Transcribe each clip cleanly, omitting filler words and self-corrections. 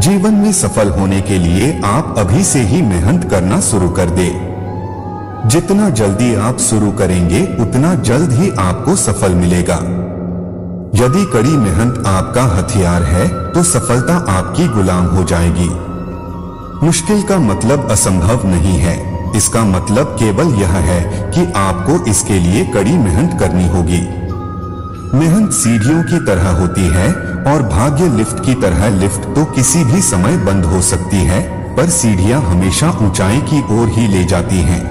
जीवन में सफल होने के लिए आप अभी से ही मेहनत करना शुरू कर दे। जितना जल्दी आप शुरू करेंगे उतना जल्द ही आपको सफल मिलेगा। यदि कड़ी मेहनत आपका हथियार है तो सफलता आपकी गुलाम हो जाएगी। मुश्किल का मतलब असंभव नहीं है, इसका मतलब केवल यह है कि आपको इसके लिए कड़ी मेहनत करनी होगी। मेहनत सीढ़ियों की तरह होती है और भाग्य लिफ्ट की तरह। लिफ्ट तो किसी भी समय बंद हो सकती है, पर सीढ़ियां हमेशा ऊंचाई की ओर ही ले जाती हैं।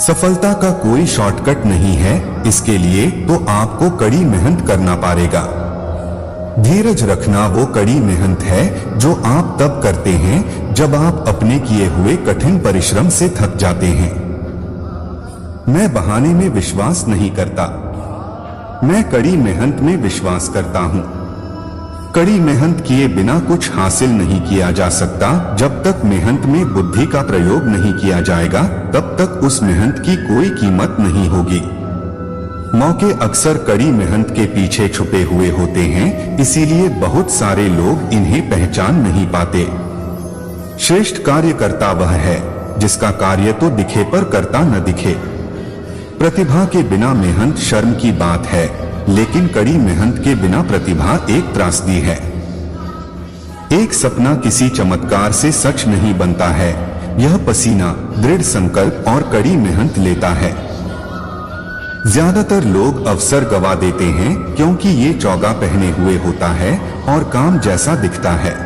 सफलता का कोई शॉर्टकट नहीं है, इसके लिए तो आपको कड़ी मेहनत करना पड़ेगा। धीरज रखना वो कड़ी मेहनत है जो आप तब करते हैं जब आप अपने किए हुए कठिन परिश्रम से थक जाते हैं। मैं बहाने में विश्वास नहीं करता, मैं कड़ी मेहनत में विश्वास करता हूं। कड़ी मेहनत किए बिना कुछ हासिल नहीं किया जा सकता। जब तक मेहनत में बुद्धि का प्रयोग नहीं किया जाएगा तब तक उस मेहनत की कोई कीमत नहीं होगी। मौके अक्सर कड़ी मेहनत के पीछे छुपे हुए होते हैं, इसीलिए बहुत सारे लोग इन्हें पहचान नहीं पाते। श्रेष्ठ कार्यकर्ता वह है जिसका कार्य तो दिखे पर करता न दिखे। प्रतिभा के बिना मेहनत शर्म की बात है, लेकिन कड़ी मेहनत के बिना प्रतिभा एक त्रासदी है। एक सपना किसी चमत्कार से सच नहीं बनता है, यह पसीना, दृढ़ संकल्प और कड़ी मेहनत लेता है। ज्यादातर लोग अवसर गवा देते हैं क्योंकि ये चौगा पहने हुए होता है और काम जैसा दिखता है।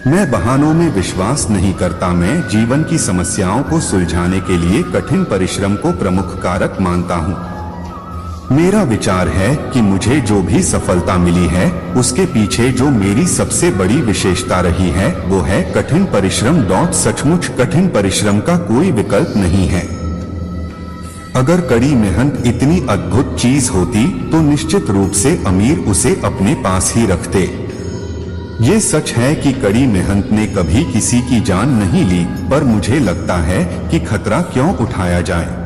मैं बहानों में विश्वास नहीं करता, मैं जीवन की समस्याओं को सुलझाने के लिए कठिन परिश्रम को प्रमुख कारक मानता हूँ। मेरा विचार है कि मुझे जो भी सफलता मिली है उसके पीछे जो मेरी सबसे बड़ी विशेषता रही है वो है कठिन परिश्रम। सचमुच कठिन परिश्रम का कोई विकल्प नहीं है। अगर कड़ी मेहनत इतनी अद्भुत चीज होती तो निश्चित रूप से अमीर उसे अपने पास ही रखते। ये सच है कि कड़ी मेहनत ने कभी किसी की जान नहीं ली, पर मुझे लगता है कि खतरा क्यों उठाया जाए।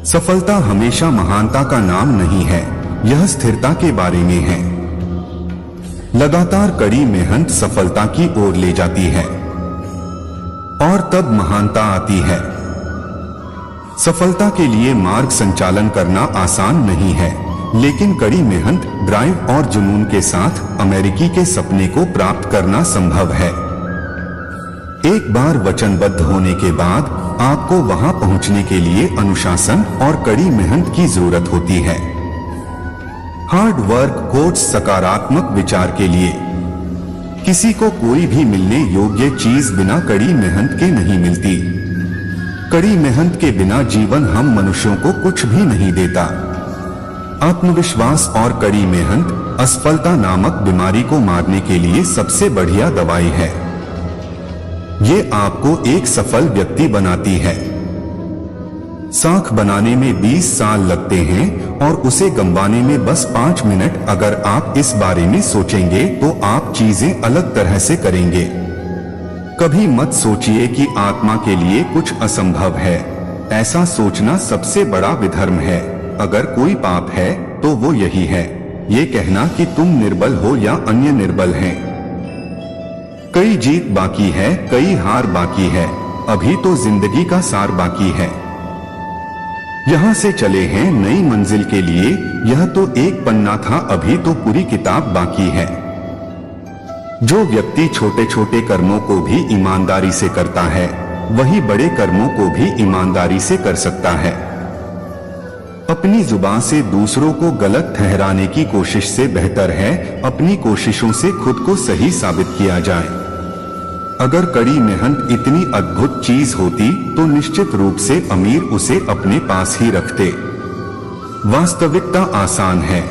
सफलता हमेशा महानता का नाम नहीं है, यह स्थिरता के बारे में है। लगातार कड़ी मेहनत सफलता की ओर ले जाती है और तब महानता आती है। सफलता के लिए मार्ग संचालन करना आसान नहीं है, लेकिन कड़ी मेहनत, ड्राइव और जुनून के साथ अमेरिकी के सपने को प्राप्त करना संभव है। एक बार वचनबद्ध होने के बाद आपको वहां पहुंचने के लिए अनुशासन और कड़ी मेहनत की जरूरत होती है। हार्ड वर्क कोच सकारात्मक विचार के लिए। किसी को कोई भी मिलने योग्य चीज बिना कड़ी मेहनत के नहीं मिलती। कड़ी मेहनत के बिना जीवन हम मनुष्यों को कुछ भी नहीं देता। आत्मविश्वास और कड़ी मेहनत असफलता नामक बीमारी को मारने के लिए सबसे बढ़िया दवाई है। ये आपको एक सफल व्यक्ति बनाती है। साख बनाने में 20 साल लगते हैं और उसे गंवाने में बस 5 मिनट। अगर आप इस बारे में सोचेंगे तो आप चीजें अलग तरह से करेंगे। कभी मत सोचिए कि आत्मा के लिए कुछ असंभव है। ऐसा सोचना सबसे बड़ा विधर्म है। अगर कोई पाप है तो वो यही है, ये कहना कि तुम निर्बल हो या अन्य निर्बल हैं। कई जीत बाकी है, कई हार बाकी है, अभी तो जिंदगी का सार बाकी है। यहाँ से चले हैं नई मंजिल के लिए, यह तो एक पन्ना था, अभी तो पूरी किताब बाकी है। जो व्यक्ति छोटे छोटे कर्मों को भी ईमानदारी से करता है वही बड़े कर्मों को भी ईमानदारी से कर सकता है। अपनी जुबान से दूसरों को गलत ठहराने की कोशिश से बेहतर है अपनी कोशिशों से खुद को सही साबित किया जाए। अगर कड़ी मेहनत इतनी अद्भुत चीज होती तो निश्चित रूप से अमीर उसे अपने पास ही रखते। वास्तविकता आसान है,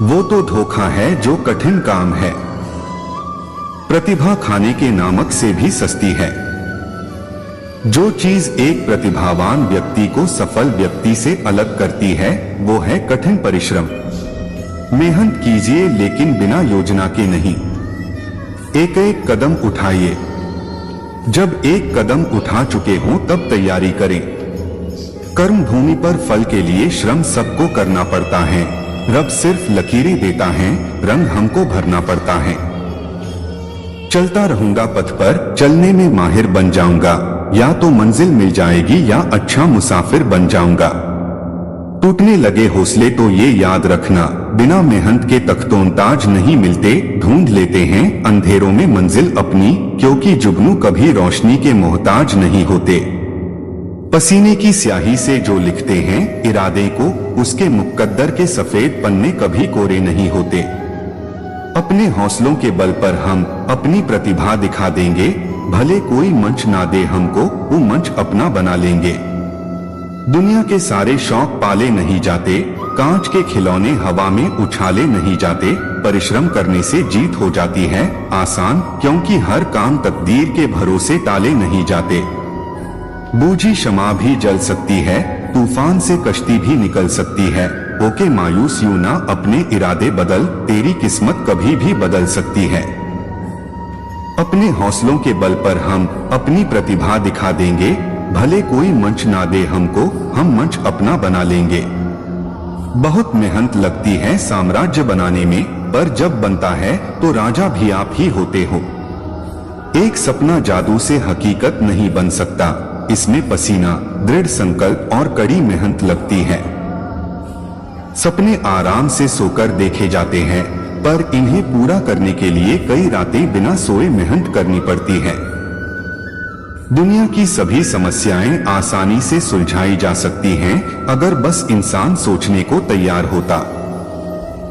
वो तो धोखा है जो कठिन काम है। प्रतिभा खाने के नमक से भी सस्ती है। जो चीज एक प्रतिभावान व्यक्ति को सफल व्यक्ति से अलग करती है वो है कठिन परिश्रम। मेहनत कीजिए लेकिन बिना योजना के नहीं। एक एक कदम उठाइए। जब एक कदम उठा चुके हों तब तैयारी करें। कर्म भूमि पर फल के लिए श्रम सबको करना पड़ता है, रब सिर्फ लकीरें देता है, रंग हमको भरना पड़ता है। चलता रहूंगा पथ पर, चलने में माहिर बन जाऊंगा, या तो मंजिल मिल जाएगी या अच्छा मुसाफिर बन जाऊंगा। टूटने लगे हौसले तो ये याद रखना, बिना मेहनत के तख्तों-ताज नहीं मिलते, ढूंढ लेते हैं अंधेरों में मंजिल अपनी, क्योंकि जुगनू कभी रोशनी के मोहताज नहीं होते। पसीने की स्याही से जो लिखते हैं इरादे को, उसके मुकद्दर के सफेद पन्ने कभी कोरे नहीं होते। अपने हौसलों के बल पर हम अपनी प्रतिभा दिखा देंगे, भले कोई मंच ना दे हमको, वो मंच अपना बना लेंगे। दुनिया के सारे शौक पाले नहीं जाते, कांच के खिलौने हवा में उछाले नहीं जाते, परिश्रम करने से जीत हो जाती है आसान, क्योंकि हर काम तकदीर के भरोसे टाले नहीं जाते। बूझी शमा भी जल सकती है, तूफान से कश्ती भी निकल सकती है, ओके मायूस यूं ना अपने इरादे बदल, तेरी किस्मत कभी भी बदल सकती है। अपने हौसलों के बल पर हम अपनी प्रतिभा दिखा देंगे, भले कोई मंच ना दे हमको, हम मंच अपना बना लेंगे। बहुत मेहनत लगती है साम्राज्य बनाने में, पर जब बनता है तो राजा भी आप ही होते हो। एक सपना जादू से हकीकत नहीं बन सकता, इसमें पसीना, दृढ़ संकल्प और कड़ी मेहनत लगती है। सपने आराम से सोकर देखे जाते हैं, पर इन्हें पूरा करने के लिए कई रातें बिना सोए मेहनत करनी पड़ती है। दुनिया की सभी समस्याएं आसानी से सुलझाई जा सकती हैं, अगर बस इंसान सोचने को तैयार होता।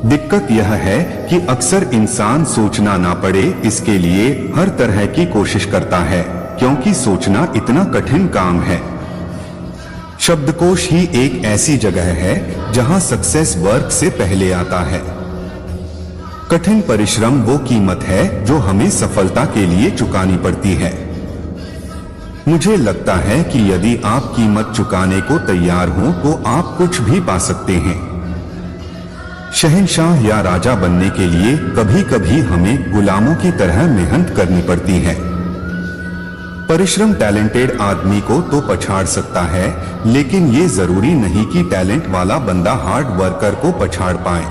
दिक्कत यह है कि अक्सर इंसान सोचना ना पड़े इसके लिए हर तरह की कोशिश करता है, क्योंकि सोचना इतना कठिन काम है। शब्दकोश ही एक ऐसी जगह है जहां सक्सेस वर्क से पहले आता है। कठिन परिश्रम वो कीमत है जो हमें सफलता के लिए चुकानी पड़ती है। मुझे लगता है कि यदि आप कीमत चुकाने को तैयार हो तो आप कुछ भी पा सकते हैं। शहंशाह या राजा बनने के लिए कभी कभी हमें गुलामों की तरह मेहनत करनी पड़ती है। परिश्रम टैलेंटेड आदमी को तो पछाड़ सकता है, लेकिन ये जरूरी नहीं कि टैलेंट वाला बंदा हार्ड वर्कर को पछाड़ पाए।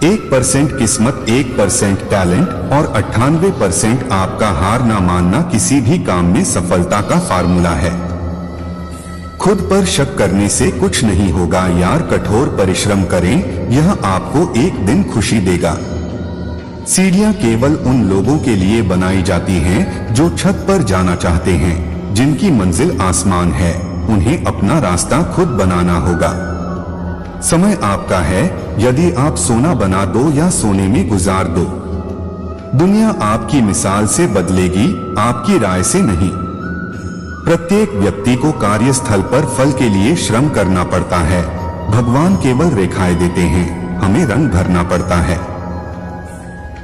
1% किस्मत, 1% टैलेंट और 98% आपका हार ना मानना किसी भी काम में सफलता का फार्मूला है। खुद पर शक करने से कुछ नहीं होगा यार, कठोर परिश्रम करें, यह आपको एक दिन खुशी देगा। सीढ़ियां केवल उन लोगों के लिए बनाई जाती हैं जो छत पर जाना चाहते हैं, जिनकी मंजिल आसमान है, उन्हें अपना रास्ता खुद बनाना होगा। समय आपका है, यदि आप सोना बना दो या सोने में गुजार दो। दुनिया आपकी मिसाल से बदलेगी, आपकी राय से नहीं। प्रत्येक व्यक्ति को कार्यस्थल पर फल के लिए श्रम करना पड़ता है। भगवान केवल रेखाएं देते हैं, हमें रंग भरना पड़ता है।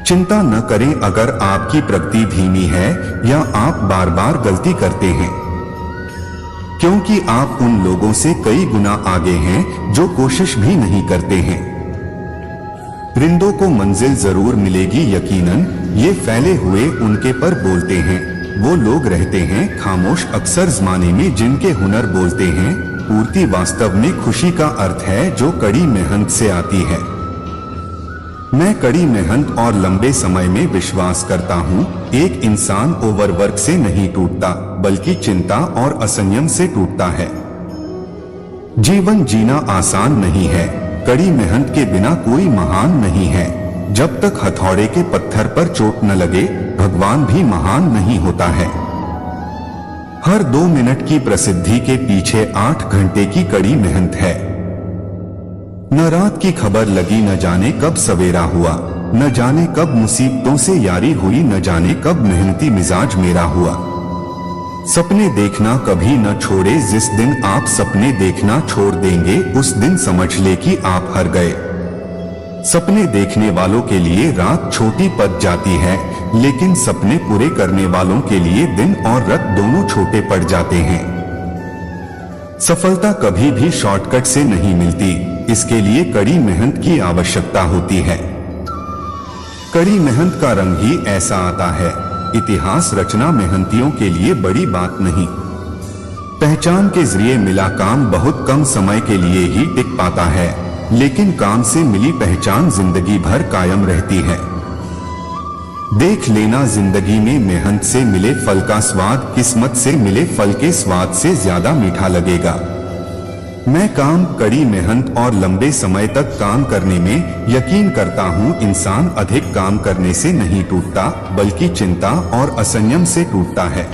चिंता न करें अगर आपकी प्रगति धीमी है या आप बार बार गलती करते हैं, क्योंकि आप उन लोगों से कई गुना आगे हैं जो कोशिश भी नहीं करते हैं। रिंदों को मंजिल जरूर मिलेगी यकीनन, ये फैले हुए उनके पर बोलते हैं। वो लोग रहते हैं खामोश अक्सर जमाने में जिनके हुनर बोलते हैं। पूर्ति वास्तव में खुशी का अर्थ है जो कड़ी मेहनत से आती है। मैं कड़ी मेहनत और लंबे समय में विश्वास करता हूँ। एक इंसान ओवरवर्क से नहीं टूटता, बल्कि चिंता और असंयम से टूटता है। जीवन जीना आसान नहीं है, कड़ी मेहनत के बिना कोई महान नहीं है। जब तक हथौड़े के पत्थर पर चोट न लगे, भगवान भी महान नहीं होता है। हर 2 मिनट की प्रसिद्धि के पीछे 8 घंटे की कड़ी मेहनत है। न रात की खबर लगी, न जाने कब सवेरा हुआ, न जाने कब मुसीबतों से यारी हुई, न जाने कब मेहनती मिजाज मेरा हुआ। सपने देखना कभी न छोड़े, जिस दिन आप सपने देखना छोड़ देंगे उस दिन समझ ले कि आप हार गए। सपने देखने वालों के लिए रात छोटी पड़ जाती है, लेकिन सपने पूरे करने वालों के लिए दिन और रात दोनों छोटे पड़ जाते हैं। सफलता कभी भी शॉर्टकट से नहीं मिलती, इसके लिए कड़ी मेहनत की आवश्यकता होती है। कड़ी मेहनत का रंग ही ऐसा आता है। इतिहास रचना मेहनतियों के लिए बड़ी बात नहीं। पहचान के जरिए मिला काम बहुत कम समय के लिए ही टिक पाता है। लेकिन काम से मिली पहचान जिंदगी भर कायम रहती है। देख लेना, जिंदगी में मेहनत से मिले फल का स्वाद किस्मत से मिले फल के स्वाद से ज्यादा मीठा लगेगा। मैं काम, कड़ी मेहनत और लंबे समय तक काम करने में यकीन करता हूँ। इंसान अधिक काम करने से नहीं टूटता, बल्कि चिंता और असंयम से टूटता है।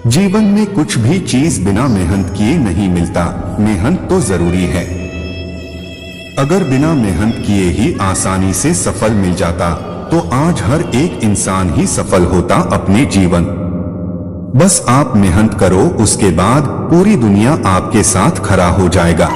जीवन में कुछ भी चीज बिना मेहनत किए नहीं मिलता। मेहनत तो जरूरी है। अगर बिना मेहनत किए ही आसानी से सफल मिल जाता तो आज हर एक इंसान ही सफल होता अपने जीवन। बस आप मेहनत करो, उसके बाद पूरी दुनिया आपके साथ खड़ा हो जाएगा।